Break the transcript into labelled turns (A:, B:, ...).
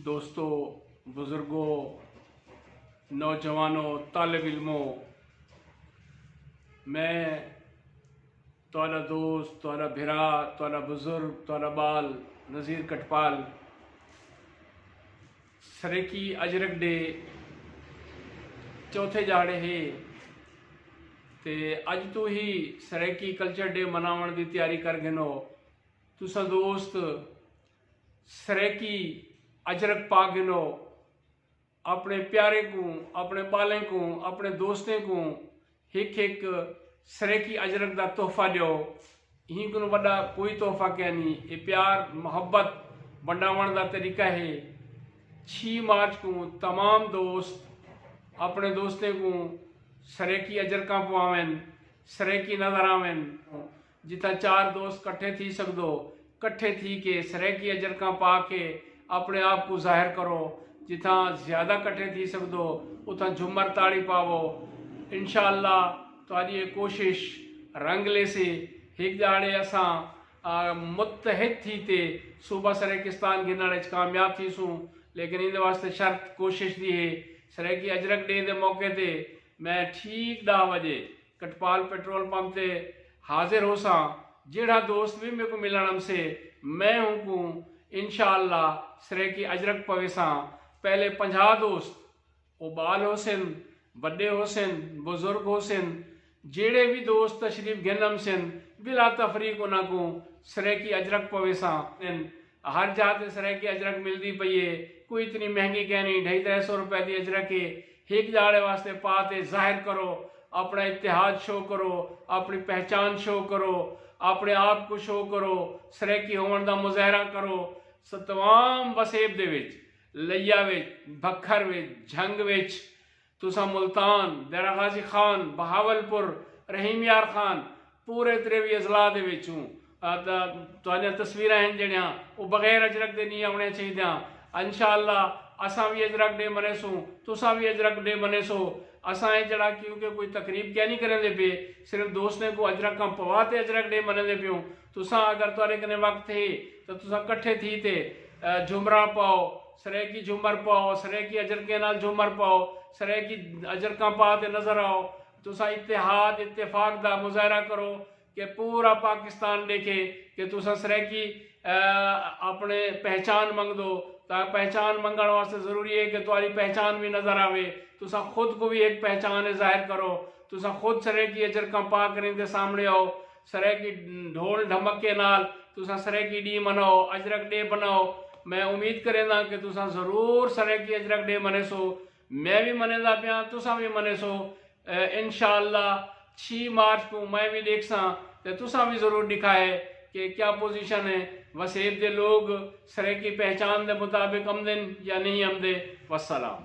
A: دوستوں، بزرگوں، نوجوانوں، طالب علموں، میں تھوڑا دوست، تھوڑا بھرا، تھوڑا بزرگ، تھوڑا بال نذیر کٹپال سریکی اجرک ڈے چوتھے جاڑے ہے تے اج تو ہی سریکی کلچر ڈے مناون دی تیاری کر گنو تسا دوست سریکی اجرک پا گنو اپنے پیارے کو، اپنے بالیں کو، اپنے دوستیں کو ایک سریکی اجرک دا تحفہ دیو. ہی کو بڑا کوئی تحفہ کیا نہیں. یہ پیار محبت بنڈاون دا طریقہ ہے. 6 مارچ کو تمام دوست اپنے دوستیں کو سریکی اجرکاں پواویں، سریکی نظر آویں. جتنا 4 دوست کٹھے تھی سکدو، کٹھے تھی کے سریکی اجرکاں پا کے اپنے آپ کو ظاہر کرو. جتنا زیادہ کٹھے تھی سکدو اتنا جھمر تاڑی پاو. انشاءاللہ تاری یہ کوشش رنگ لے سے ایک جاڑے اساں متحد تھی تے صوبہ سریکستان گھنڑ کامیاب تھی سوں. لیکن ان واسطے شرط کوشش دی ہے. سریکی اجرک ڈے دے موقع تے میں ٹھیک 10 بجے کٹپال پیٹرول پمپ تے حاضر ہو ساں. جیڑا دوست بھی میرے کو ملن ہم سے میں ہوں کو انشاءاللہ سریکی اجرک پوے ساں. پہلے 50 دوست وہ بال حسن، بڑے حسن، بزرگ حسن، جیڑے بھی دوست تشریف گھنم سن بلا تفریق انہاں کو سریکی اجرک پوے ساں. ہر جاتے سریکی اجرک ملدی پئیے، کوئی اتنی مہنگی کہنی 250-300 روپے دی اجرک ہے. ایک جاڑے واسطے پاتے ظاہر کرو، اپنا اتحاد شو کرو، اپنی پہچان شو کرو، اپنے آپ کو شو کرو، سریکی ہون دا مظاہرہ کرو. تمام وسیب دے وچ، لیا وچ، بکھر وچ، جھنگ وچ، تسا ملتان، دیرہ غازی خان، بہاولپور، رحیم یار خان پورے تریوی اضلاع دے وچوں تواڈیاں تصویراں ہیں جڑیاں وہ بغیر اجرک دے نہیں آنے چاہیے. انشاءاللہ اساں بھی اجرک ڈے منے سو، تساں بھی اجرک ڈے منے سو. اساں یہ جڑا کیونکہ کوئی تقریب کیا نہیں کریں دے پے، صرف دوستیں کو اجرک کم پواتے اجرک ڈے منے دے پیوں. تساں اگر تواڈے کنے وقت ہے تو تساں کٹھے تھی تے جھمرا پاؤ، سریکی جھمر پاؤ، سریکی اجرکے نال جھمر پاؤ، سریکی اجرکاں پا تے نظر آؤ. تساں اتحاد اتفاق دا مظاہرہ کرو کہ پورا پاکستان دیکھے کہ تساں سریکی اپنے پہچان منگ دو. پہچان منگن واسطے ضروری ہے کہ تمہاری پہچان بھی نظر آوے. تساں خود کو بھی ایک پہچان ظاہر کرو. تساں خود سریکی اجرکاں پا کریں دے سامنے آؤ. سریکی ڈھول ڈھمکے نال تساں سریکی ڈی مناؤ، اجرک ڈے بناؤ. میں امید کریں دا کہ تساں ضرور سریکی اجرک ڈے منے سو. میں بھی منے دا پیاں، تساں بھی منے سو. انشاءاللہ 6 مارچ کو میں بھی دیکھ ساں تے تساں بھی ضرور دکھائے کہ کیا پوزیشن ہے. وسیب دے لوگ سریکی پہچان دے مطابق آمدن یا نہیں آمدے. والسلام.